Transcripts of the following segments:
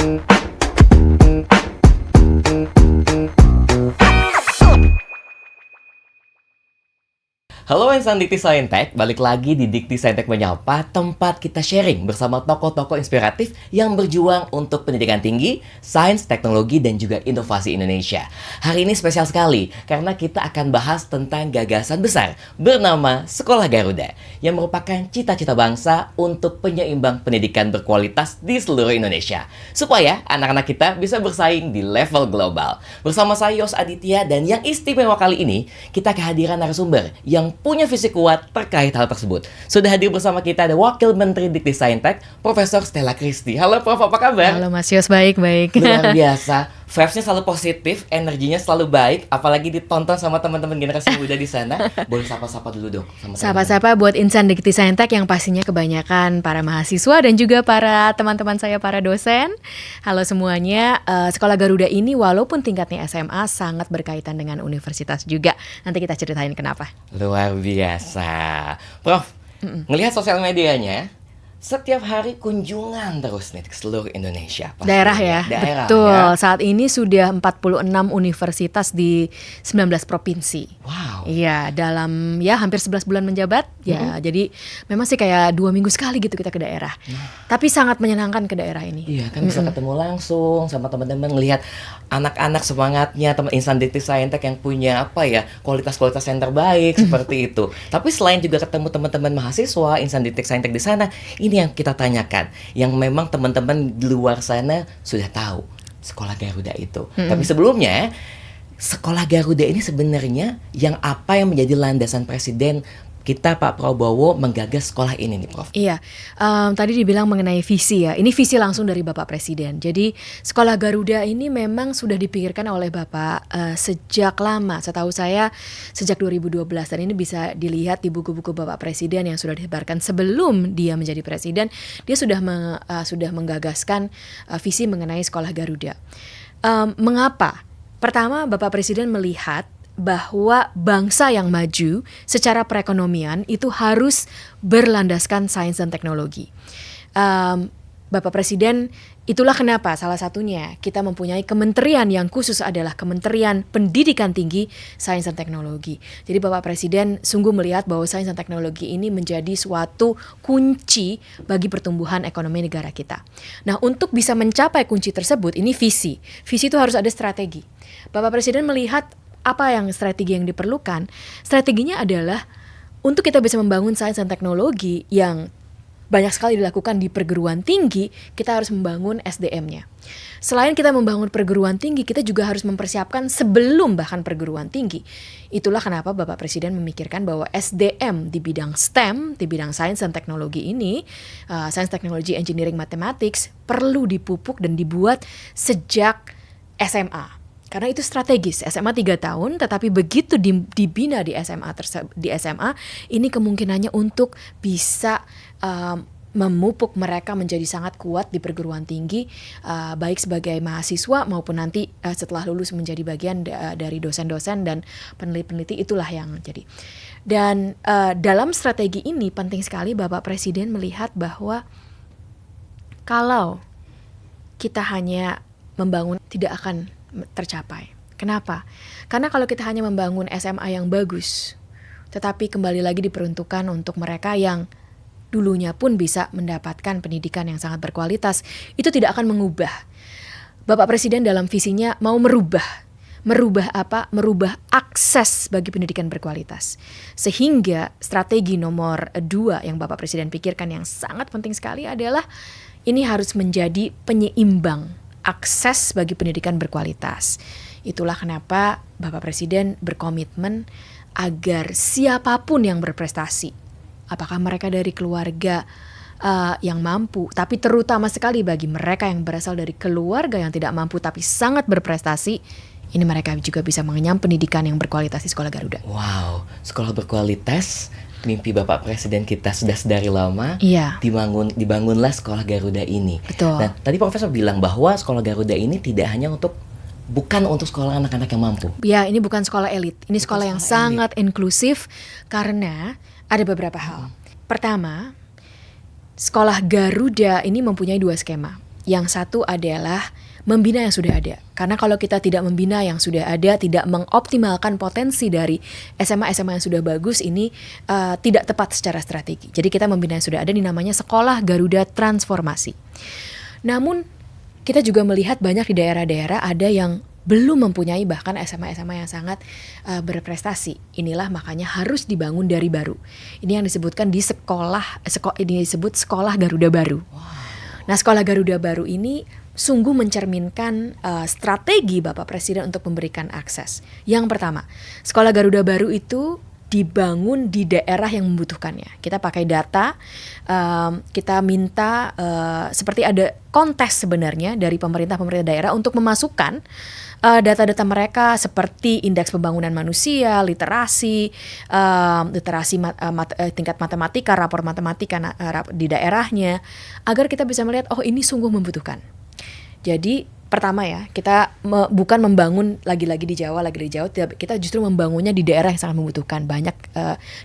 Halo insan Dikti Saintek, balik lagi di Dikti Saintek Menyapa, tempat kita sharing bersama tokoh-tokoh inspiratif yang berjuang untuk pendidikan tinggi, sains, teknologi, dan juga inovasi Indonesia. Hari ini spesial sekali, karena kita akan bahas tentang gagasan besar bernama Sekolah Garuda, yang merupakan cita-cita bangsa untuk penyeimbang pendidikan berkualitas di seluruh Indonesia, supaya anak-anak kita bisa bersaing di level global. Bersama saya Yos Aditya, dan yang istimewa kali ini, kita kehadiran narasumber yang punya visi kuat terkait hal tersebut. Sudah hadir bersama kita ada Wakil Menteri Dikti Saintek, Profesor Stella Christy. Halo Prof, apa kabar? Halo Mas Yos, baik-baik. Luar biasa, vibes-nya selalu positif, energinya selalu baik, apalagi ditonton sama teman-teman generasi muda di sana. Boleh sapa-sapa dulu dong sama teman-teman. Sapa-sapa buat insan Dikti Saintek yang pastinya kebanyakan para mahasiswa dan juga para teman-teman saya, para dosen. Halo semuanya, Sekolah Garuda ini walaupun tingkatnya SMA sangat berkaitan dengan universitas juga. Nanti kita ceritain kenapa. Luar biasa. Prof, ngelihat sosial medianya, setiap hari kunjungan terus nih ke seluruh Indonesia. Pastinya. Daerah ya, Daerah, betul. ya. Saat ini sudah 46 universitas di 19 provinsi. Wow. Iya, dalam ya hampir 11 bulan menjabat. Ya, jadi memang sih kayak 2 minggu sekali gitu kita ke daerah. Tapi sangat menyenangkan ke daerah ini. Iya kan bisa ketemu langsung sama teman-teman, ngelihat anak-anak semangatnya, teman insan Dikti Saintek yang punya kualitas-kualitas yang terbaik seperti itu. Tapi selain juga ketemu teman-teman mahasiswa insan Dikti Saintek di sana, ini yang kita tanyakan, yang memang teman-teman di luar sana sudah tahu Sekolah Garuda itu. Tapi sebelumnya, Sekolah Garuda ini sebenarnya yang menjadi landasan Presiden kita Pak Prabowo menggagas sekolah ini nih Prof? Iya, tadi dibilang mengenai visi ya. Ini visi langsung dari Bapak Presiden. Jadi Sekolah Garuda ini memang sudah dipikirkan oleh Bapak sejak lama. Setahu saya sejak 2012, dan ini bisa dilihat di buku-buku Bapak Presiden yang sudah disebarkan sebelum dia menjadi presiden. Dia sudah menggagaskan visi mengenai Sekolah Garuda. Mengapa? Pertama, Bapak Presiden melihat bahwa bangsa yang maju secara perekonomian itu harus berlandaskan sains dan teknologi. Bapak Presiden, itulah kenapa salah satunya kita mempunyai kementerian yang khusus adalah Kementerian Pendidikan Tinggi, Sains dan Teknologi. Jadi Bapak Presiden sungguh melihat bahwa sains dan teknologi ini menjadi suatu kunci bagi pertumbuhan ekonomi negara kita. Nah, untuk bisa mencapai kunci tersebut, ini visi. Visi itu harus ada strategi. Bapak Presiden melihat apa yang strategi yang diperlukan. Strateginya adalah untuk kita bisa membangun sains dan teknologi yang banyak sekali dilakukan di perguruan tinggi, kita harus membangun SDM-nya. Selain kita membangun perguruan tinggi, kita juga harus mempersiapkan sebelum bahkan perguruan tinggi. Itulah kenapa Bapak Presiden memikirkan bahwa SDM di bidang STEM, di bidang sains dan teknologi ini, sains, teknologi, engineering, mathematics, perlu dipupuk dan dibuat sejak SMA. Karena itu strategis, SMA 3 tahun, tetapi begitu dibina di SMA ini kemungkinannya untuk bisa memupuk mereka menjadi sangat kuat di perguruan tinggi, baik sebagai mahasiswa maupun nanti setelah lulus menjadi bagian dari dosen-dosen dan peneliti-peneliti, itulah yang jadi. Dan dalam strategi ini penting sekali Bapak Presiden melihat bahwa kalau kita hanya membangun tidak akan tercapai. Kenapa? Karena kalau kita hanya membangun SMA yang bagus, tetapi kembali lagi diperuntukkan untuk mereka yang dulunya pun bisa mendapatkan pendidikan yang sangat berkualitas, itu tidak akan mengubah. Bapak Presiden dalam visinya mau merubah apa? Merubah akses bagi pendidikan berkualitas. Sehingga strategi nomor 2 yang Bapak Presiden pikirkan yang sangat penting sekali adalah ini harus menjadi penyeimbang akses bagi pendidikan berkualitas. Itulah kenapa Bapak Presiden berkomitmen agar siapapun yang berprestasi, apakah mereka dari keluarga yang mampu, tapi terutama sekali bagi mereka yang berasal dari keluarga yang tidak mampu tapi sangat berprestasi, ini mereka juga bisa mengenyam pendidikan yang berkualitas di Sekolah Garuda. Wow, sekolah berkualitas. Mimpi Bapak Presiden kita sudah sedari lama. Iya. Dibangunlah Sekolah Garuda ini. Betul. Nah, tadi Profesor bilang bahwa Sekolah Garuda ini bukan untuk sekolah anak-anak yang mampu. Ya, ini bukan sekolah elit. Ini sekolah yang sangat inklusif karena ada beberapa hal. Pertama, Sekolah Garuda ini mempunyai 2 skema. Yang satu adalah membina yang sudah ada. Karena kalau kita tidak membina yang sudah ada, tidak mengoptimalkan potensi dari SMA-SMA yang sudah bagus, ini tidak tepat secara strategi. Jadi kita membina yang sudah ada, ini namanya Sekolah Garuda Transformasi. Namun kita juga melihat banyak di daerah-daerah ada yang belum mempunyai bahkan SMA-SMA yang sangat berprestasi. Inilah makanya harus dibangun dari baru. Ini yang disebutkan di ini disebut Sekolah Garuda Baru. Nah, Sekolah Garuda Baru ini sungguh mencerminkan strategi Bapak Presiden untuk memberikan akses. Yang pertama, Sekolah Garuda Baru itu dibangun di daerah yang membutuhkannya. Kita pakai data, kita minta seperti ada kontes sebenarnya dari pemerintah daerah untuk memasukkan data-data mereka seperti indeks pembangunan manusia, literasi, tingkat matematika, rapor matematika di daerahnya, agar kita bisa melihat, oh ini sungguh membutuhkan. Jadi pertama ya, kita bukan membangun lagi-lagi di Jawa, kita justru membangunnya di daerah yang sangat membutuhkan. Banyak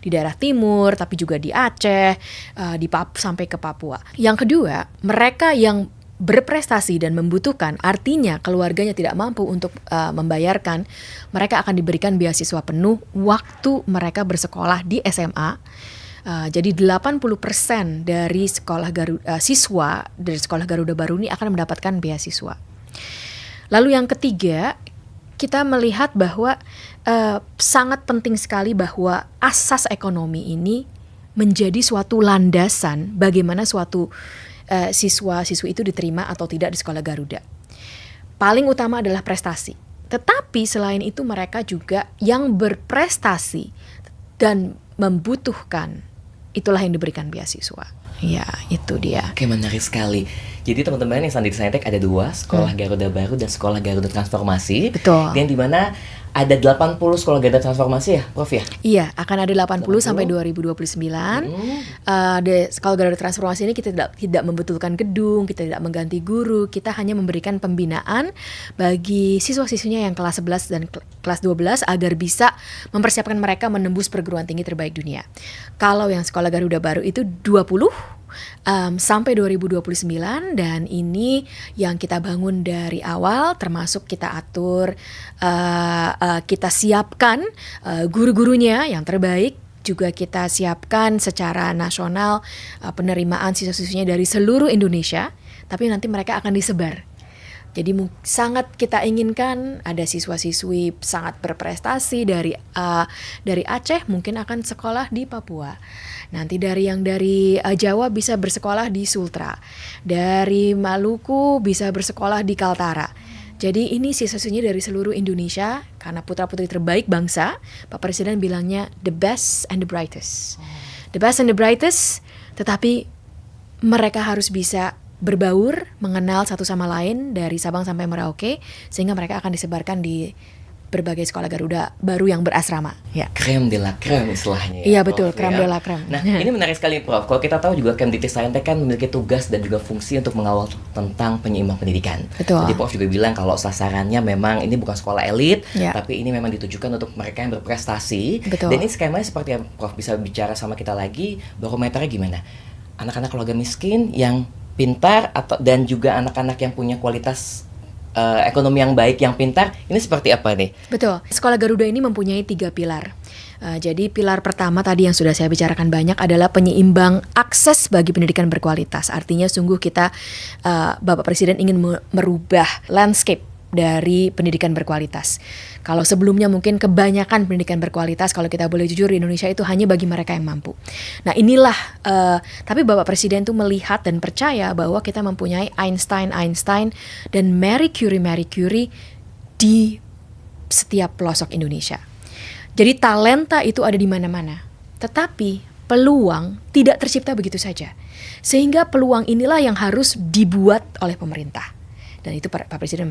di daerah timur, tapi juga di Aceh, sampai ke Papua. Yang kedua, mereka yang berprestasi dan membutuhkan, artinya keluarganya tidak mampu untuk membayarkan, mereka akan diberikan beasiswa penuh waktu mereka bersekolah di SMA. Jadi 80% dari siswa dari Sekolah Garuda Baru ini akan mendapatkan beasiswa. Lalu yang ketiga, kita melihat bahwa sangat penting sekali bahwa asas ekonomi ini menjadi suatu landasan bagaimana suatu siswa-siswi itu diterima atau tidak di Sekolah Garuda. Paling utama adalah prestasi. Tetapi selain itu mereka juga yang berprestasi dan membutuhkan, itulah yang diberikan beasiswa. Ya, itu dia. Oke, menarik sekali. Jadi teman-teman yang di Saintek ada 2, Sekolah Garuda Baru dan Sekolah Garuda Transformasi. Betul. Dan di mana ada 80 Sekolah Garuda Transformasi ya, Prof ya? Iya, akan ada 80 sampai 2029. Sekolah Garuda Transformasi ini kita tidak membutuhkan gedung, kita tidak mengganti guru, kita hanya memberikan pembinaan bagi siswa-siswinya yang kelas 11 dan kelas 12 agar bisa mempersiapkan mereka menembus perguruan tinggi terbaik dunia. Kalau yang Sekolah Garuda Baru itu 20 sampai 2029, dan ini yang kita bangun dari awal, termasuk kita atur, kita siapkan guru-gurunya yang terbaik, juga kita siapkan secara nasional penerimaan siswa-siswinya dari seluruh Indonesia, tapi nanti mereka akan disebar. Jadi sangat kita inginkan ada siswa-siswi sangat berprestasi dari Aceh mungkin akan sekolah di Papua. Nanti dari Jawa bisa bersekolah di Sultra. Dari Maluku bisa bersekolah di Kaltara. Jadi ini siswa-siswinya dari seluruh Indonesia, karena putra-putri terbaik bangsa. Pak Presiden bilangnya the best and the brightest. The best and the brightest, tetapi mereka harus bisa berbaur, mengenal satu sama lain dari Sabang sampai Merauke, sehingga mereka akan disebarkan di berbagai sekolah Garuda Baru yang berasrama. Ya. Crème de la crème istilahnya. Iya betul, crème de la crème. Nah, ini menarik sekali Prof. Kalau kita tahu juga Kemdikti Saintek kan memiliki tugas dan juga fungsi untuk mengawal tentang penyeimbang pendidikan. Betul. Jadi Prof juga bilang kalau sasarannya memang ini bukan sekolah elit, ya, tapi ini memang ditujukan untuk mereka yang berprestasi. Betul. Dan ini skemanya seperti yang Prof bisa bicara sama kita lagi, barometernya gimana? Anak-anak keluarga miskin yang pintar dan juga anak-anak yang punya kualitas ekonomi yang baik, yang pintar, ini seperti apa nih? Betul. Sekolah Garuda ini mempunyai 3 pilar. Jadi pilar pertama tadi yang sudah saya bicarakan banyak adalah penyeimbang akses bagi pendidikan berkualitas. Artinya sungguh kita, Bapak Presiden ingin merubah landscape dari pendidikan berkualitas. Kalau sebelumnya mungkin kebanyakan pendidikan berkualitas, kalau kita boleh jujur, di Indonesia itu hanya bagi mereka yang mampu. Nah inilah, tapi Bapak Presiden tuh melihat dan percaya bahwa kita mempunyai Einstein dan Marie Curie di setiap pelosok Indonesia. Jadi talenta itu ada di mana-mana, tetapi peluang tidak tercipta begitu saja. Sehingga peluang inilah yang harus dibuat oleh pemerintah. Dan itu Pak Presiden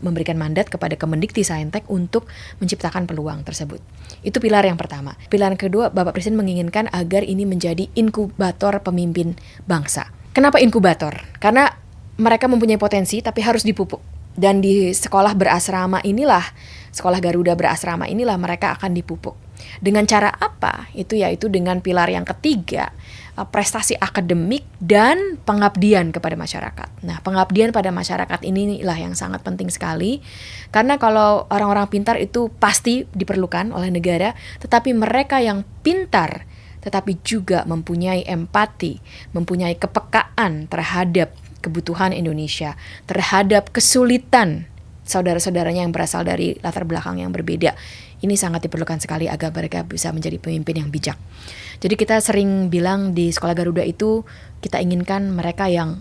memberikan mandat kepada Kemendikti Saintek untuk menciptakan peluang tersebut. Itu pilar yang pertama. Pilar yang kedua, Bapak Presiden menginginkan agar ini menjadi inkubator pemimpin bangsa. Kenapa inkubator? Karena mereka mempunyai potensi tapi harus dipupuk. Dan di sekolah berasrama inilah, sekolah Garuda berasrama inilah mereka akan dipupuk. Dengan cara apa? Itu yaitu dengan pilar yang ketiga, prestasi akademik dan pengabdian kepada masyarakat. Nah, pengabdian pada masyarakat inilah yang sangat penting sekali, karena kalau orang-orang pintar itu pasti diperlukan oleh negara, tetapi mereka yang pintar tetapi juga mempunyai empati, mempunyai kepekaan terhadap kebutuhan Indonesia, terhadap kesulitan saudara-saudaranya yang berasal dari latar belakang yang berbeda. Ini sangat diperlukan sekali agar mereka bisa menjadi pemimpin yang bijak. Jadi kita sering bilang di Sekolah Garuda itu kita inginkan mereka yang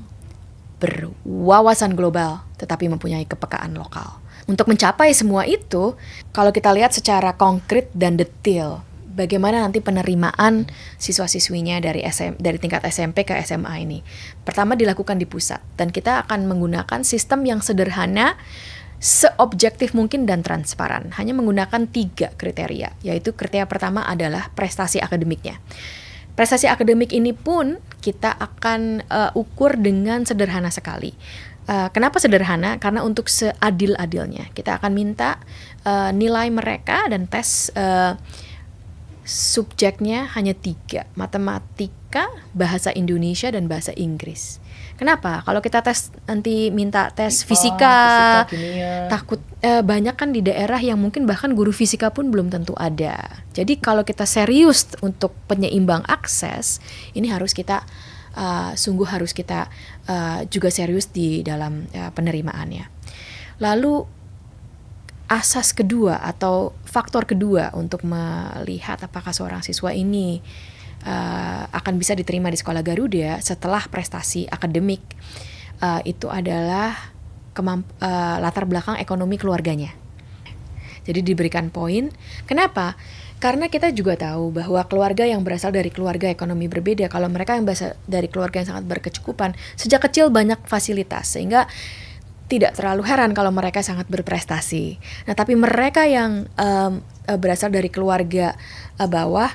berwawasan global tetapi mempunyai kepekaan lokal. Untuk mencapai semua itu, kalau kita lihat secara konkret dan detail, bagaimana nanti penerimaan siswa-siswinya dari tingkat SMP ke SMA ini. Pertama dilakukan di pusat, dan kita akan menggunakan sistem yang sederhana, seobjektif mungkin dan transparan. Hanya menggunakan 3 kriteria, yaitu kriteria pertama adalah prestasi akademiknya. Prestasi akademik ini pun kita akan ukur dengan sederhana sekali. Kenapa sederhana? Karena untuk seadil-adilnya kita akan minta nilai mereka dan tes subjeknya hanya 3, matematika, bahasa Indonesia, dan bahasa Inggris. Kenapa? Kalau kita nanti minta tes fisika, kimia. takut banyak kan di daerah yang mungkin bahkan guru fisika pun belum tentu ada. Jadi kalau kita serius untuk penyeimbang akses, ini harus kita juga serius di dalam penerimaannya. Lalu asas kedua atau faktor kedua untuk melihat apakah seorang siswa ini akan bisa diterima di Sekolah Garuda setelah prestasi akademik, itu adalah latar belakang ekonomi keluarganya. Jadi diberikan poin. Kenapa? Karena kita juga tahu bahwa keluarga yang berasal dari keluarga ekonomi berbeda, kalau mereka yang berasal dari keluarga yang sangat berkecukupan, sejak kecil banyak fasilitas, sehingga tidak terlalu heran kalau mereka sangat berprestasi. Nah, tapi mereka yang berasal dari keluarga bawah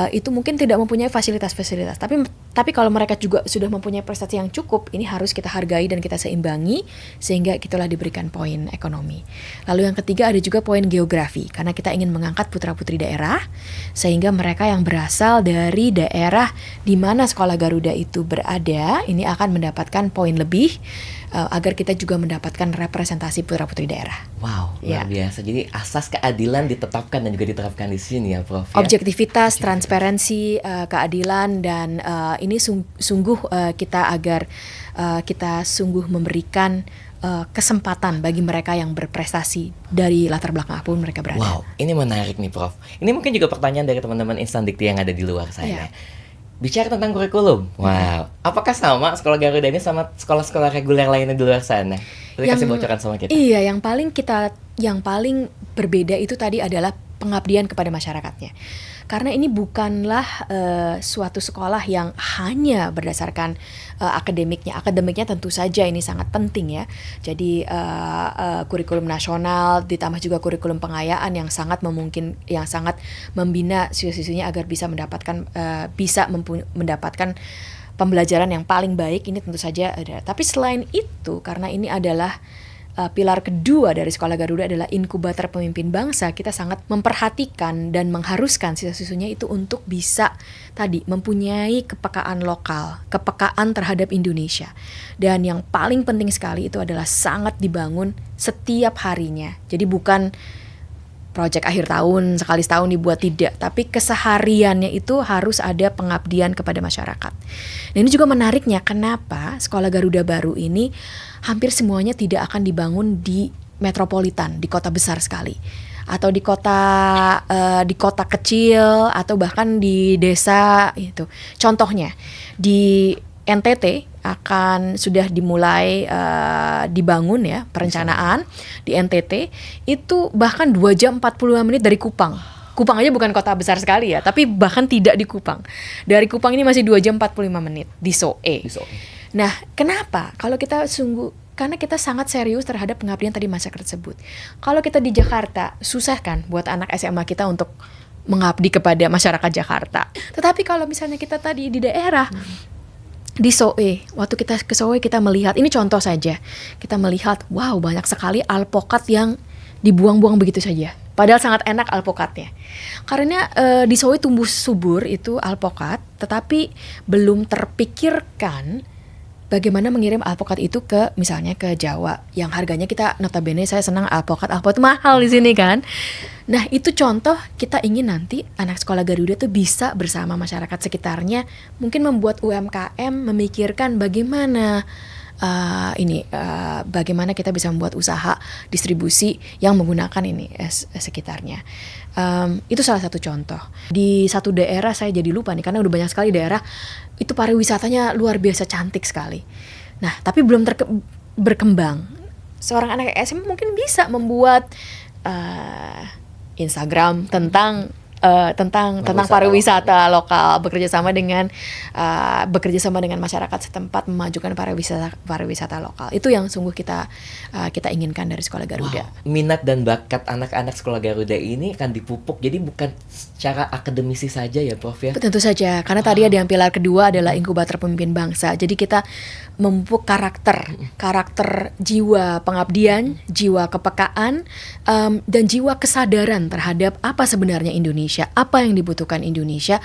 itu mungkin tidak mempunyai fasilitas-fasilitas. Tapi kalau mereka juga sudah mempunyai prestasi yang cukup, ini harus kita hargai dan kita seimbangi sehingga itulah diberikan poin ekonomi. Lalu yang ketiga ada juga poin geografi, karena kita ingin mengangkat putra-putri daerah sehingga mereka yang berasal dari daerah di mana Sekolah Garuda itu berada ini akan mendapatkan poin lebih agar kita juga mendapatkan representasi putra-putri daerah. Wow, luar biasa. Jadi asas keadilan ditetapkan dan juga diterapkan di sini ya, Prof. Ya? Objektivitas, transparansi, keadilan, dan ini sungguh kita sungguh memberikan kesempatan bagi mereka yang berprestasi dari latar belakang apapun mereka berada. Wow, ini menarik nih, Prof. Ini mungkin juga pertanyaan dari teman-teman Instan Dikti yang ada di luar sana. Bicara tentang kurikulum, wow, apakah sama Sekolah Garuda ini sama sekolah-sekolah reguler lainnya di luar sana? Kasih bocoran sama kita. Iya, yang paling berbeda itu tadi adalah pengabdian kepada masyarakatnya. Karena ini bukanlah suatu sekolah yang hanya berdasarkan akademiknya. Akademiknya tentu saja ini sangat penting ya. Jadi kurikulum nasional ditambah juga kurikulum pengayaan yang sangat membina siswa-siswinya agar bisa mendapatkan pembelajaran yang paling baik. Ini tentu saja ada. Tapi selain itu, karena ini adalah pilar kedua dari Sekolah Garuda adalah inkubator pemimpin bangsa, kita sangat memperhatikan dan mengharuskan siswa-siswinya itu untuk bisa mempunyai kepekaan lokal, kepekaan terhadap Indonesia. Dan yang paling penting sekali itu adalah sangat dibangun setiap harinya. Jadi bukan proyek akhir tahun, sekali setahun dibuat, tidak. Tapi kesehariannya itu harus ada pengabdian kepada masyarakat. Nah, ini juga menariknya kenapa Sekolah Garuda baru ini hampir semuanya tidak akan dibangun di metropolitan, di kota besar sekali. Atau di kota kecil, atau bahkan di desa itu. Contohnya, di NTT akan sudah dimulai dibangun ya, perencanaan di NTT itu bahkan 2 jam 45 menit dari Kupang. Kupang aja bukan kota besar sekali ya, tapi bahkan tidak di Kupang. Dari Kupang ini masih 2 jam 45 menit di Soe. Nah, kenapa? Karena kita sangat serius terhadap pengabdian tadi masyarakat tersebut. Kalau kita di Jakarta, susah kan buat anak SMA kita untuk mengabdi kepada masyarakat Jakarta. Tetapi kalau misalnya kita tadi di daerah, di Soe, waktu kita ke Soe kita melihat, ini contoh saja, kita melihat wow banyak sekali alpukat yang dibuang-buang begitu saja. Padahal sangat enak alpukatnya. Karena di Sawi tumbuh subur itu alpukat, tetapi belum terpikirkan bagaimana mengirim alpukat itu ke misalnya ke Jawa yang harganya kita notabene saya senang alpukat mahal di sini kan. Nah, itu contoh kita ingin nanti anak sekolah Garuda tuh bisa bersama masyarakat sekitarnya mungkin membuat UMKM memikirkan bagaimana bagaimana kita bisa membuat usaha distribusi yang menggunakan ini sekitarnya. Itu salah satu contoh. Di satu daerah saya jadi lupa nih karena udah banyak sekali daerah itu pariwisatanya luar biasa cantik sekali. Nah, tapi belum berkembang. Seorang anak SMA mungkin bisa membuat Instagram tentang pariwisata lokal, bekerja sama dengan masyarakat setempat memajukan pariwisata lokal. Itu yang sungguh kita inginkan dari Sekolah Garuda. Wow, minat dan bakat anak-anak Sekolah Garuda ini akan dipupuk. Jadi bukan secara akademisi saja ya, Prof ya. Tentu saja, karena tadi ada yang pilar kedua adalah inkubator pemimpin bangsa. Jadi kita memupuk karakter jiwa pengabdian, jiwa kepekaan, dan jiwa kesadaran terhadap apa sebenarnya Indonesia, apa yang dibutuhkan Indonesia,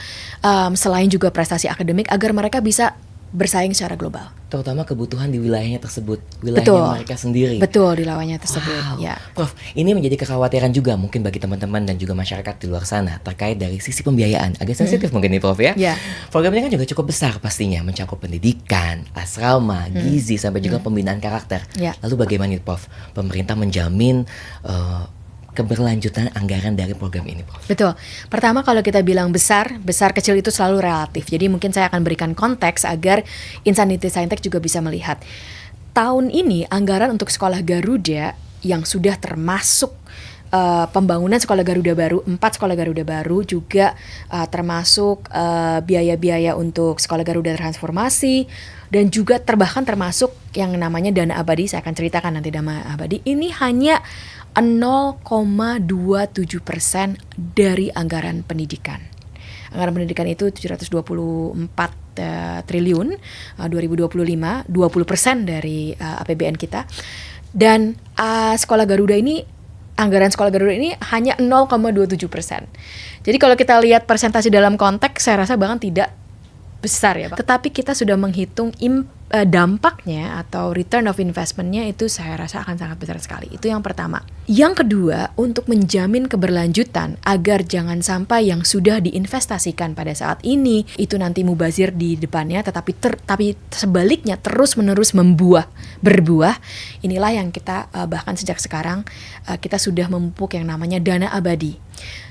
selain juga prestasi akademik agar mereka bisa bersaing secara global. Terutama kebutuhan di wilayahnya tersebut, wilayahnya mereka sendiri. Betul, di wilayahnya tersebut. Wow. Ya. Prof, ini menjadi kekhawatiran juga mungkin bagi teman-teman dan juga masyarakat di luar sana terkait dari sisi pembiayaan. Agak sensitif mungkin nih Prof ya. Programnya kan juga cukup besar pastinya, mencakup pendidikan, asrama, gizi, sampai juga pembinaan karakter. Lalu bagaimana nih Prof, pemerintah menjamin keberlanjutan anggaran dari program ini, Prof? Betul. Pertama kalau kita bilang besar kecil itu selalu relatif. Jadi mungkin saya akan berikan konteks agar Insanity Saintek juga bisa melihat. Tahun ini anggaran untuk Sekolah Garuda yang sudah termasuk pembangunan Sekolah Garuda baru, 4 Sekolah Garuda baru juga termasuk biaya-biaya untuk Sekolah Garuda transformasi dan juga termasuk yang namanya dana abadi. Saya akan ceritakan nanti dana abadi. Ini hanya 0,27% dari anggaran pendidikan. Anggaran pendidikan itu 724 triliun 2025, 20% dari APBN kita. Dan Sekolah Garuda ini, anggaran Sekolah Garuda ini hanya 0,27%. Jadi kalau kita lihat persentase dalam konteks, saya rasa bahkan tidak besar ya Pak. Tetapi kita sudah menghitung dampaknya atau return of investment-nya itu saya rasa akan sangat besar sekali. Itu yang pertama. Yang kedua, untuk menjamin keberlanjutan agar jangan sampai yang sudah diinvestasikan pada saat ini itu nanti mubazir di depannya, tapi sebaliknya terus-menerus berbuah. Inilah yang kita bahkan sejak sekarang kita sudah memupuk yang namanya dana abadi.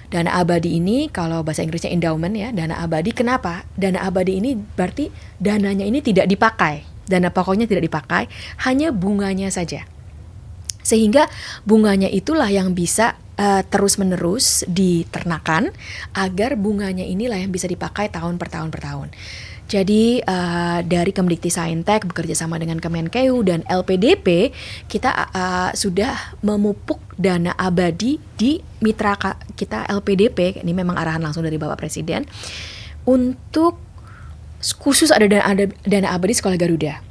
Dana abadi ini kalau bahasa Inggrisnya endowment ya, dana abadi. Kenapa? Dana abadi ini berarti dananya ini tidak dipakai. Dana pokoknya tidak dipakai, hanya bunganya saja. Sehingga bunganya itulah yang bisa terus-menerus diternakan agar bunganya inilah yang bisa dipakai tahun per tahun. Jadi dari Kemdikti-Saintek bekerja sama dengan Kemenkeu dan LPDP kita sudah memupuk dana abadi di mitra kita LPDP. Ini memang arahan langsung dari Bapak Presiden untuk khusus ada dana abadi Sekolah Garuda.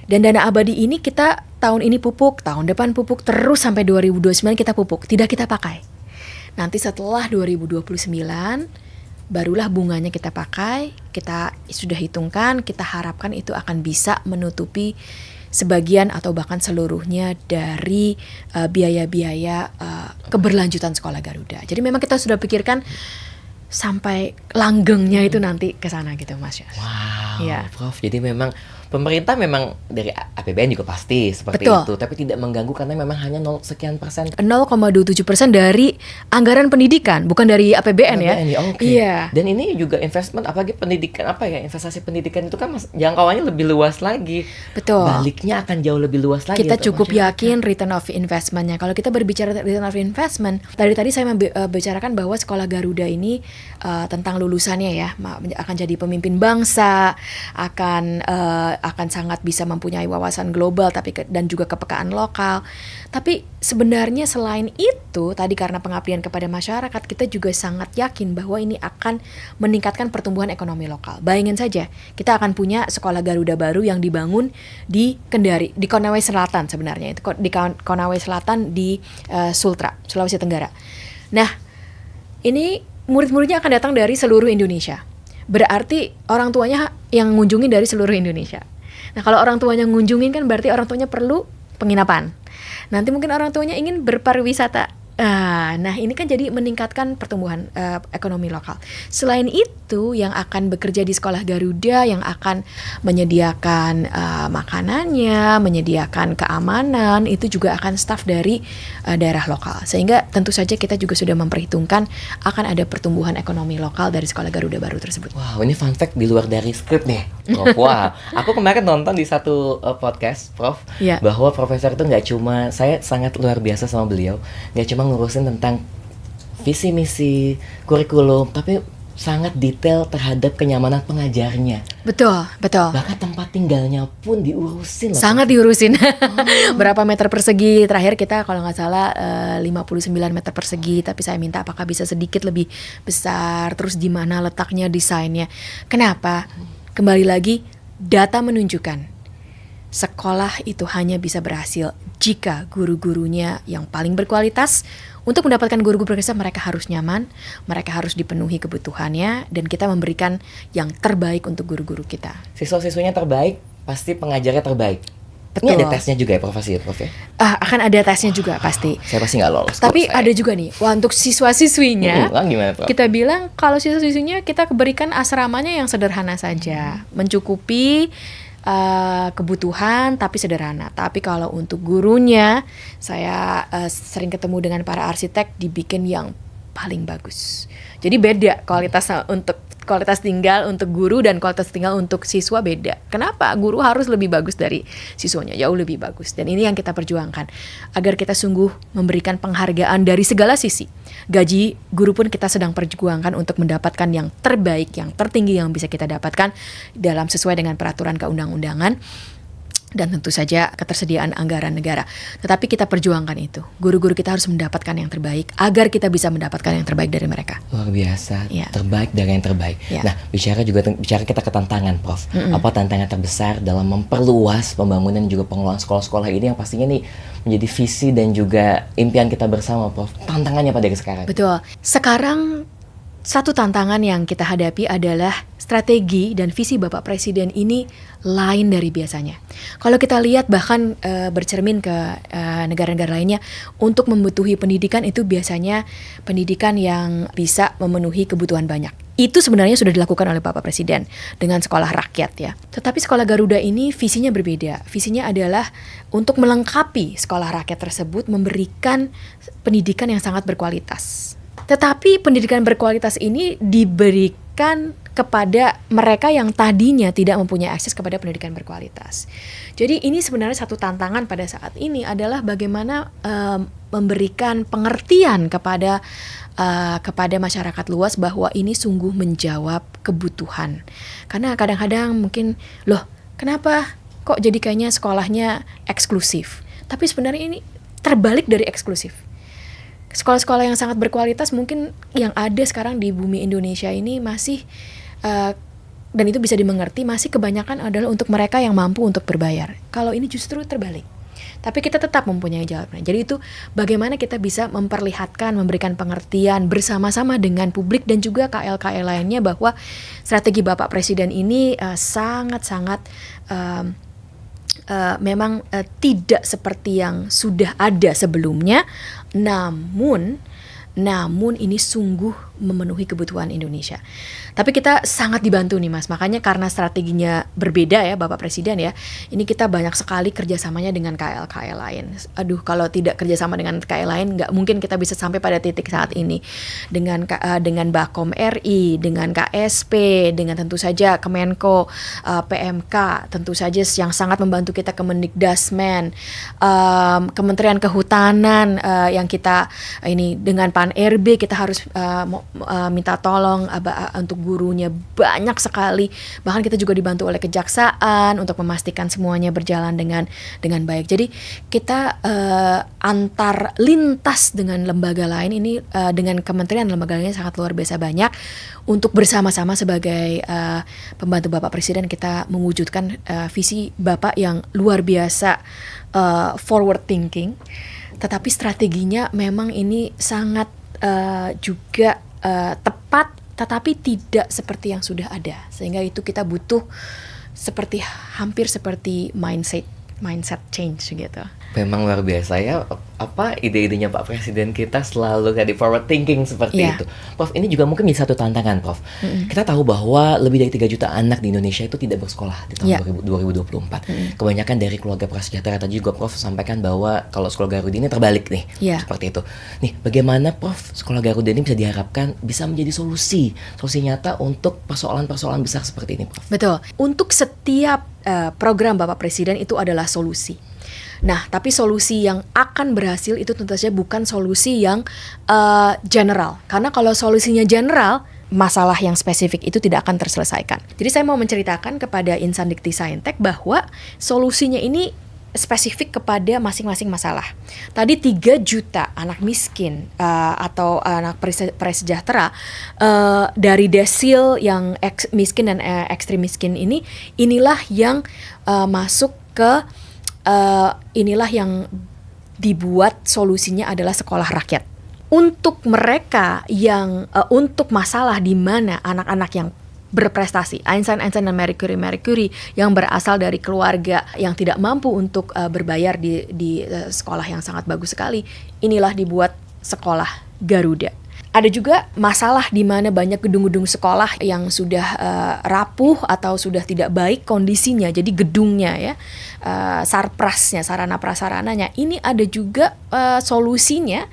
Dan dana abadi ini kita tahun ini pupuk, tahun depan pupuk, terus sampai 2029 kita pupuk, tidak kita pakai. Nanti setelah 2029 barulah bunganya kita pakai, kita sudah hitungkan, kita harapkan itu akan bisa menutupi sebagian atau bahkan seluruhnya dari biaya-biaya keberlanjutan Sekolah Garuda. Jadi memang kita sudah pikirkan sampai langgengnya itu nanti ke sana gitu Mas Yos. Wow, ya. Prof. Jadi memang pemerintah memang dari APBN juga pasti seperti itu, tapi tidak mengganggu karena memang hanya 0,sekian persen. 0,27% dari anggaran pendidikan, bukan dari APBN ya. Iya. Dan ini juga investment, apalagi pendidikan investasi pendidikan itu kan jangkauannya lebih luas lagi. Betul. Baliknya akan jauh lebih luas lagi. Kita cukup yakin return of investment-nya. Kalau kita berbicara return of investment, tadi saya membicarakan bahwa Sekolah Garuda ini tentang lulusannya ya, akan jadi pemimpin bangsa, akan sangat bisa mempunyai wawasan global dan juga kepekaan lokal. Tapi sebenarnya selain itu, tadi karena pengabdian kepada masyarakat, kita juga sangat yakin bahwa ini akan meningkatkan pertumbuhan ekonomi lokal. Bayangin saja, kita akan punya Sekolah Garuda baru yang dibangun di Kendari, di Konawe Selatan sebenarnya. Itu di Konawe Selatan di Sultra, Sulawesi Tenggara. Nah, ini murid-muridnya akan datang dari seluruh Indonesia. Berarti orang tuanya yang ngunjungin dari seluruh Indonesia. Nah, kalau orang tuanya ngunjungin kan berarti orang tuanya perlu penginapan. Nanti mungkin orang tuanya ingin berpariwisata. Nah, ini kan jadi meningkatkan pertumbuhan ekonomi lokal. Selain itu, yang akan bekerja di Sekolah Garuda, yang akan menyediakan makanannya, menyediakan keamanan, itu juga akan staf dari daerah lokal. Sehingga tentu saja kita juga sudah memperhitungkan akan ada pertumbuhan ekonomi lokal dari Sekolah Garuda baru tersebut. Wow, ini fun fact di luar dari skrip nih, Prof. Wah, aku kemarin nonton di satu podcast, Prof, Ya. bahwa profesor itu nggak cuma, saya sangat luar biasa sama beliau, nggak cuma ngurusin tentang visi misi kurikulum, tapi sangat detail terhadap kenyamanan pengajarnya. Betul, betul. Bahkan tempat tinggalnya pun diurusin loh. Sangat diurusin. Berapa meter persegi? Terakhir kita kalau nggak salah 59 meter persegi. Tapi saya minta apakah bisa sedikit lebih besar. Terus di mana letaknya, desainnya. Kenapa? Kembali lagi, data menunjukkan sekolah itu hanya bisa berhasil jika guru-gurunya yang paling berkualitas. Untuk mendapatkan guru-guru berkualitas, mereka harus nyaman, mereka harus dipenuhi kebutuhannya, dan kita memberikan yang terbaik untuk guru-guru kita. Siswa-siswinya terbaik, pasti pengajarnya terbaik. Betul. Ini ada tesnya juga ya, Prof ya? Akan ada tesnya juga pasti. Saya pasti nggak lolos. Tapi kalau saya. ada juga nih, untuk siswa-siswinya, Gimana, Prof? kita bilang kalau siswa-siswinya kita berikan asramanya yang sederhana saja, mencukupi kebutuhan tapi sederhana. Tapi kalau untuk gurunya, saya sering ketemu dengan para arsitek dibikin yang paling bagus. Jadi beda kualitas tinggal untuk guru dan kualitas tinggal untuk siswa beda. Kenapa? Guru harus lebih bagus dari siswanya, jauh lebih bagus. Dan ini yang kita perjuangkan agar kita sungguh memberikan penghargaan dari segala sisi. Gaji guru pun kita sedang perjuangkan untuk mendapatkan yang terbaik, yang tertinggi yang bisa kita dapatkan dalam sesuai dengan peraturan keundang-undangan. Dan tentu saja ketersediaan anggaran negara. Tetapi kita perjuangkan itu. Guru-guru kita harus mendapatkan yang terbaik agar kita bisa mendapatkan yang terbaik dari mereka. Luar biasa, Ya. terbaik dari yang terbaik. Ya. Nah, bicara kita ke tantangan, Prof. Apa tantangan terbesar dalam memperluas pembangunan juga pengelolaan sekolah-sekolah ini yang pastinya nih menjadi visi dan juga impian kita bersama, Prof. Tantangannya apa dari sekarang? Betul. Sekarang satu tantangan yang kita hadapi adalah strategi dan visi Bapak Presiden ini lain dari biasanya. Kalau kita lihat bahkan bercermin ke negara-negara lainnya, untuk membutuhi pendidikan itu biasanya pendidikan yang bisa memenuhi kebutuhan banyak. Itu sebenarnya sudah dilakukan oleh Bapak Presiden dengan sekolah rakyat ya. Tetapi sekolah Garuda ini visinya berbeda. Visinya adalah untuk melengkapi sekolah rakyat tersebut, memberikan pendidikan yang sangat berkualitas. Tetapi pendidikan berkualitas ini diberikan kepada mereka yang tadinya tidak mempunyai akses kepada pendidikan berkualitas. Jadi ini sebenarnya satu tantangan pada saat ini adalah bagaimana memberikan pengertian kepada masyarakat luas bahwa ini sungguh menjawab kebutuhan. Karena kadang-kadang mungkin, loh kenapa kok jadi kayaknya sekolahnya eksklusif? Tapi sebenarnya ini terbalik dari eksklusif. Sekolah-sekolah yang sangat berkualitas mungkin yang ada sekarang di bumi Indonesia ini masih dan itu bisa dimengerti, masih kebanyakan adalah untuk mereka yang mampu untuk berbayar. Kalau ini justru terbalik. Tapi kita tetap mempunyai jawabannya. Jadi itu bagaimana kita bisa memperlihatkan, memberikan pengertian bersama-sama dengan publik dan juga KL-KL lainnya bahwa strategi Bapak Presiden ini sangat-sangat memang tidak seperti yang sudah ada sebelumnya, namun ini sungguh memenuhi kebutuhan Indonesia. Tapi kita sangat dibantu nih Mas, makanya karena strateginya berbeda ya Bapak Presiden ya, ini kita banyak sekali kerjasamanya dengan KL-KL lain. Aduh, kalau tidak kerjasama dengan KL lain, nggak mungkin kita bisa sampai pada titik saat ini. Dengan Bakom RI, dengan KSP, dengan tentu saja Kemenko, PMK, tentu saja yang sangat membantu kita Kemendikdasmen, Kementerian Kehutanan yang kita ini dengan Pan RB kita harus minta tolong untuk gurunya banyak sekali. Bahkan kita juga dibantu oleh kejaksaan untuk memastikan semuanya berjalan dengan baik. Jadi kita antar lintas dengan lembaga lain ini dengan kementerian lembaga lainnya sangat luar biasa banyak untuk bersama-sama sebagai pembantu Bapak Presiden kita mewujudkan visi Bapak yang luar biasa forward thinking. Tetapi strateginya memang ini sangat juga tepat, tetapi tidak seperti yang sudah ada. Sehingga itu kita butuh hampir seperti mindset change gitu. Memang luar biasa ya, apa ide-idenya Pak Presiden kita selalu kayak di forward thinking seperti itu. Prof, ini juga mungkin bisa satu tantangan, Prof. Kita tahu bahwa lebih dari 3 juta anak di Indonesia itu tidak bersekolah di tahun 2024. Kebanyakan dari keluarga prasejahtera. Tadi juga Prof sampaikan bahwa kalau sekolah Garuda ini terbalik nih, seperti itu. Nih, bagaimana Prof sekolah Garuda ini bisa diharapkan bisa menjadi solusi nyata untuk persoalan-persoalan besar seperti ini, Prof? Betul. Untuk setiap program Bapak Presiden itu adalah solusi. Nah, tapi solusi yang akan berhasil itu tentu saja bukan solusi yang general. Karena kalau solusinya general, masalah yang spesifik itu tidak akan terselesaikan. Jadi saya mau menceritakan kepada insan Dikti Saintek bahwa solusinya ini spesifik kepada masing-masing masalah. Tadi 3 juta anak miskin atau anak prasejahtera dari desil yang miskin dan ekstrim miskin inilah yang masuk ke inilah yang dibuat solusinya adalah sekolah rakyat. Untuk mereka yang untuk masalah di mana anak-anak yang berprestasi, Einstein dan Marie Curie yang berasal dari keluarga yang tidak mampu untuk berbayar di sekolah yang sangat bagus sekali, inilah dibuat sekolah Garuda. Ada juga masalah di mana banyak gedung-gedung sekolah yang sudah rapuh atau sudah tidak baik kondisinya. Jadi gedungnya ya, sarprasnya, sarana prasarananya. Ini ada juga solusinya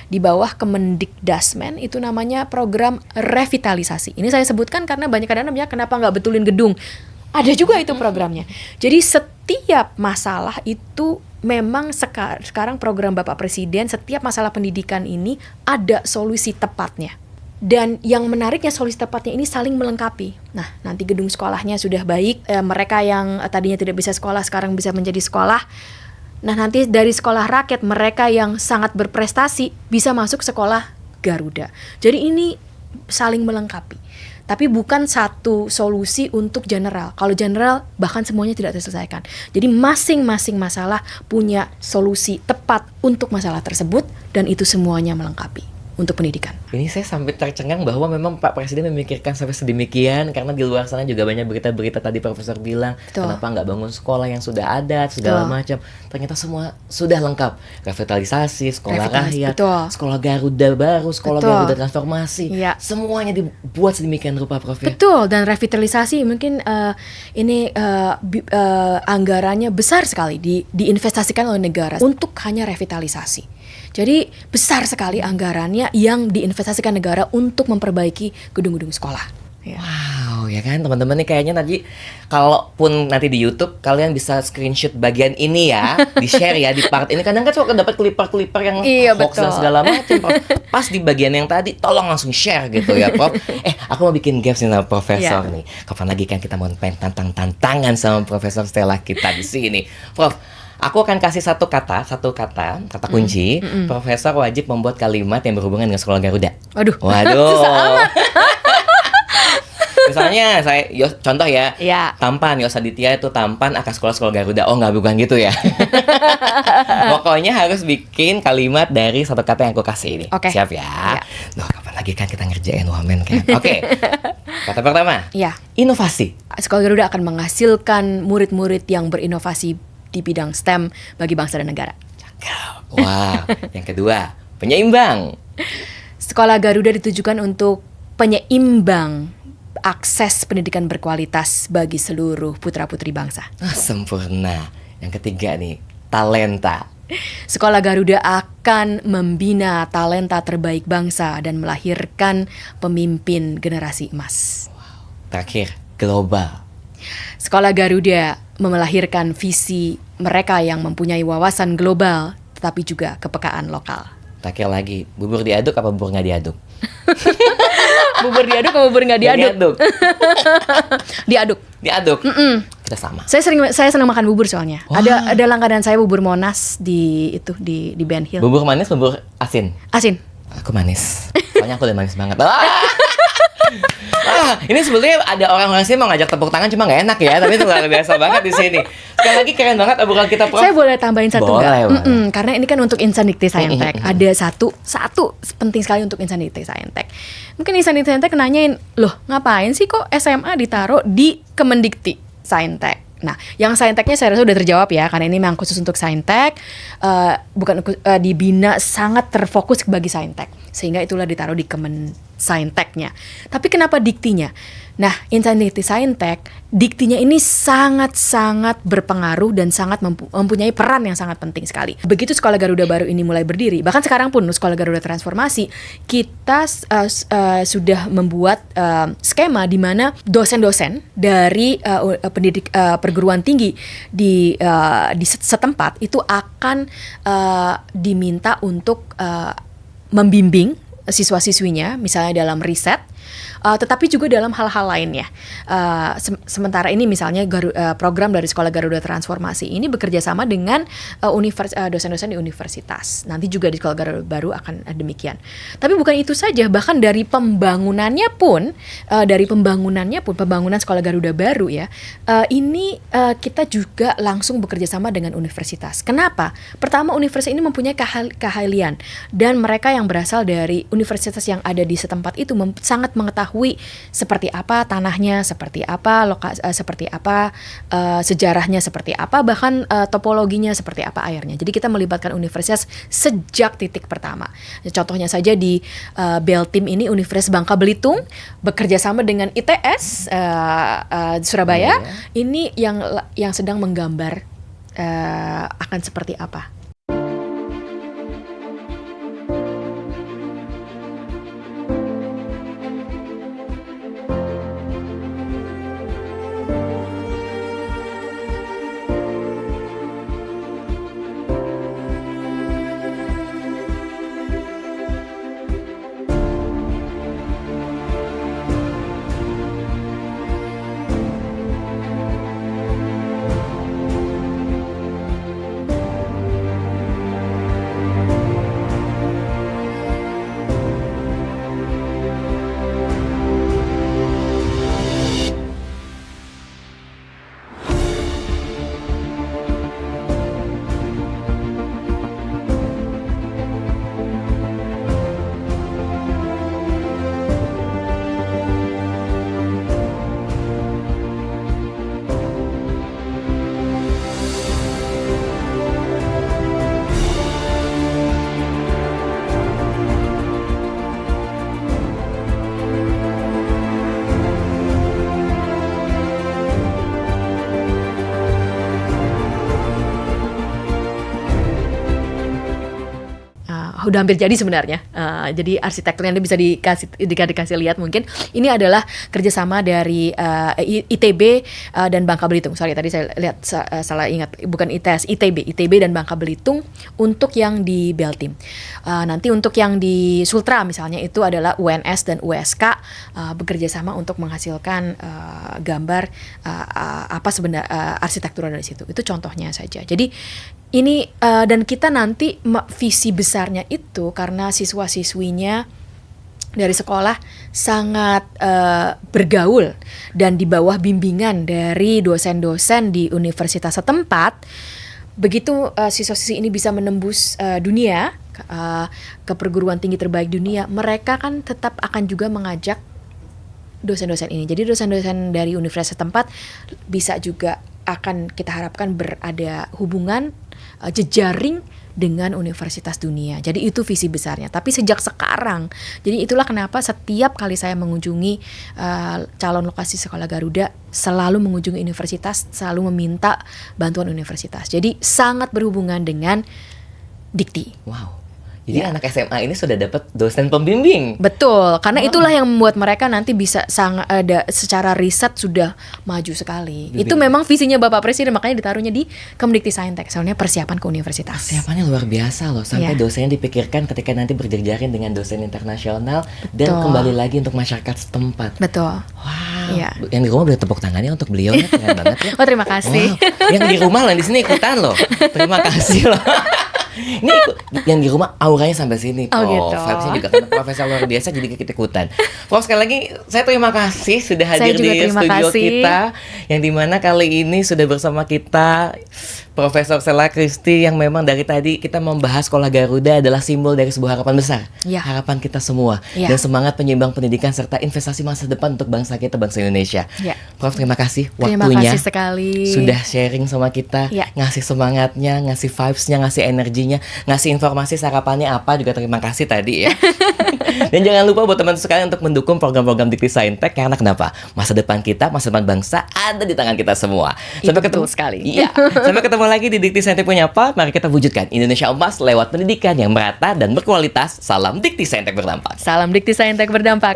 di bawah Kemendikdasmen, itu namanya program revitalisasi. Ini saya sebutkan karena banyak kadang-kadang kenapa nggak betulin gedung. Ada juga itu programnya. Jadi setiap masalah itu memang sekarang program Bapak Presiden, setiap masalah pendidikan ini ada solusi tepatnya. Dan yang menariknya solusi tepatnya ini saling melengkapi. Nah, nanti gedung sekolahnya sudah baik, mereka yang tadinya tidak bisa sekolah sekarang bisa menjadi sekolah. Nah, nanti dari sekolah rakyat mereka yang sangat berprestasi bisa masuk sekolah Garuda. Jadi ini saling melengkapi. Tapi bukan satu solusi untuk general. Kalau general bahkan semuanya tidak terselesaikan. Jadi masing-masing masalah punya solusi tepat untuk masalah tersebut dan itu semuanya melengkapi untuk pendidikan. Ini saya sampai tercengang bahwa memang Pak Presiden memikirkan sampai sedemikian karena di luar sana juga banyak berita-berita tadi Profesor bilang kenapa nggak bangun sekolah yang sudah ada segala macam. Ternyata semua sudah lengkap. Revitalisasi, sekolah rakyat, sekolah Garuda baru, sekolah Garuda transformasi. Semuanya dibuat sedemikian rupa, Prof. Betul, dan revitalisasi mungkin ini anggarannya besar sekali diinvestasikan oleh negara untuk hanya revitalisasi. Jadi besar sekali anggarannya yang diinvestasikan negara untuk memperbaiki gedung-gedung sekolah. Wow, ya kan teman-teman nih kayaknya nanti kalaupun nanti di YouTube kalian bisa screenshot bagian ini ya, di-share ya di part ini. Kadang kan suka dapat klipper-klipper yang hoax dan segala macam. Pas di bagian yang tadi tolong langsung share gitu ya, Prof. Aku mau bikin games nih sama Profesor nih. Kapan lagi kan kita mau tantangan sama Profesor Stella kita di sini, Prof. Aku akan kasih satu kata kunci. Profesor wajib membuat kalimat yang berhubungan dengan sekolah Garuda. Waduh. Susah amat. Misalnya contoh ya. Tampan, Yos Aditya itu tampan akan sekolah Garuda. Oh, nggak, bukan gitu ya. Pokoknya harus bikin kalimat dari satu kata yang aku kasih ini. Siap ya? Loh, kapan lagi kan kita ngerjain wamen kan? Kata pertama. Inovasi. Sekolah Garuda akan menghasilkan murid-murid yang berinovasi di bidang STEM bagi bangsa dan negara. Cakep. Wah, yang kedua, penyeimbang. Sekolah Garuda ditujukan untuk penyeimbang akses pendidikan berkualitas bagi seluruh putra-putri bangsa. Sempurna. Yang ketiga nih, talenta. Sekolah Garuda akan membina talenta terbaik bangsa dan melahirkan pemimpin generasi emas. Terakhir, global. Sekolah Garuda melahirkan visi mereka yang mempunyai wawasan global tetapi juga kepekaan lokal. Terakhir lagi, bubur diaduk apa bubur nggak diaduk? Bubur diaduk apa bubur nggak diaduk? Diaduk. Diaduk. Kita sama. Saya senang makan bubur soalnya. Ada langganan saya bubur Monas di Ben Hill. Bubur manis, bubur asin. Asin. Aku manis. Soalnya aku udah manis banget. Wah, ini sebetulnya ada orang-orang sini mau ngajak tepuk tangan cuma nggak enak ya, tapi itu luar biasa banget di sini. Sekali lagi keren banget obrolan kita, Prof. Saya boleh tambahin satu Boleh, nggak? boleh. Karena ini kan untuk Insanity Saintek. Ada satu penting sekali untuk Insanity Saintek. Mungkin Insanity Saintek nanyain, loh ngapain sih kok SMA ditaruh di Kemendikti Saintek? Nah, yang Sainteknya saya rasa udah terjawab ya, karena ini memang khusus untuk Saintek, dibina sangat terfokus bagi Saintek, sehingga itulah ditaruh di Kemen Sainteknya. Tapi kenapa diktinya? Nah, Insanity Saintek, diktinya ini sangat-sangat berpengaruh dan sangat mempunyai peran yang sangat penting sekali. Begitu Sekolah Garuda Baru ini mulai berdiri, bahkan sekarang pun Sekolah Garuda Transformasi, kita sudah membuat skema di mana dosen-dosen dari perguruan tinggi di setempat itu akan diminta untuk membimbing siswa-siswinya, misalnya dalam riset, tetapi juga dalam hal-hal lainnya. Sementara ini misalnya program dari Sekolah Garuda Transformasi ini bekerja sama dengan dosen-dosen di universitas. Nanti juga di Sekolah Garuda Baru akan demikian. Tapi bukan itu saja, bahkan dari pembangunannya pun, pembangunan Sekolah Garuda Baru ya, ini kita juga langsung bekerja sama dengan universitas. Kenapa? Pertama, universitas ini mempunyai keahlian, dan mereka yang berasal dari universitas yang ada di setempat itu sangat mengetahui seperti apa tanahnya, seperti apa sejarahnya, seperti apa bahkan topologinya, seperti apa airnya. Jadi kita melibatkan universitas sejak titik pertama. Contohnya saja di Beltim ini, Universitas Bangka Belitung bekerja sama dengan ITS Surabaya. Ini yang sedang menggambar akan seperti apa. Udah hampir jadi sebenarnya. Jadi arsitekturnya bisa dikasih lihat mungkin. Ini adalah kerjasama dari ITB dan Bangka Belitung. Sorry, tadi saya lihat salah ingat. Bukan ITS, ITB dan Bangka Belitung untuk yang di Beltim. Nanti untuk yang di Sultra misalnya itu adalah UNS dan USK bekerja sama untuk menghasilkan gambar apa sebenarnya arsitektur dari situ. Itu contohnya saja. Jadi ini dan kita nanti visi besarnya itu karena siswa-siswinya dari sekolah sangat bergaul dan di bawah bimbingan dari dosen-dosen di universitas setempat. Begitu siswa-siswi ini bisa menembus dunia ke perguruan tinggi terbaik dunia, mereka kan tetap akan juga mengajak dosen-dosen ini. Jadi dosen-dosen dari universitas setempat bisa juga akan kita harapkan berada hubungan jejaring dengan universitas dunia. Jadi itu visi besarnya. Tapi sejak sekarang, jadi itulah kenapa setiap kali saya mengunjungi calon lokasi Sekolah Garuda, selalu mengunjungi universitas, selalu meminta bantuan universitas. Jadi sangat berhubungan dengan dikti. Wow. Jadi anak SMA ini sudah dapat dosen pembimbing. Betul, karena itulah yang membuat mereka nanti bisa secara riset sudah maju sekali. Itu memang visinya Bapak Presiden, makanya ditaruhnya di Kemdikti Saintek, soalnya persiapan ke universitas. Persiapannya luar biasa loh, sampai dosennya dipikirkan ketika nanti berjejaring dengan dosen internasional. Betul. Dan kembali lagi untuk masyarakat setempat. Betul. Wow. Ya. Yang di rumah boleh tepuk tangannya untuk beliau ya, keren banget ya. Oh, terima kasih. Wow. Yang di rumah lah di sini ikutan loh. Terima kasih loh. Ini yang di rumah auranya sampai sini, Oh, Prof. gitu. Vibes-nya juga karena profesor luar biasa jadi kita ikutan. Prof, sekali lagi saya terima kasih sudah Saya hadir juga di terima studio kasih. kita, yang dimana kali ini sudah bersama kita Profesor Sela Christy, yang memang dari tadi kita membahas Sekolah Garuda adalah simbol dari sebuah harapan besar. Ya. Harapan kita semua. Ya. Dan semangat penyeimbang pendidikan serta investasi masa depan untuk bangsa kita, bangsa Indonesia. Ya. Prof, terima kasih Terima waktunya. kasih sekali. Sudah sharing sama kita, Ya. ngasih semangatnya, ngasih vibes-nya, ngasih energinya, ngasih informasi sarapannya apa, juga terima kasih tadi ya. Dan jangan lupa buat teman-teman sekalian untuk mendukung program-program Dikti Saintek, karena kenapa? Masa depan kita, masa depan bangsa ada di tangan kita semua. Itu betul sekali. Iya. Sampai ketemu lagi di Dikti Saintek Menyapa. Mari kita wujudkan Indonesia emas lewat pendidikan yang merata dan berkualitas. Salam Dikti Saintek berdampak. Salam Dikti Saintek berdampak.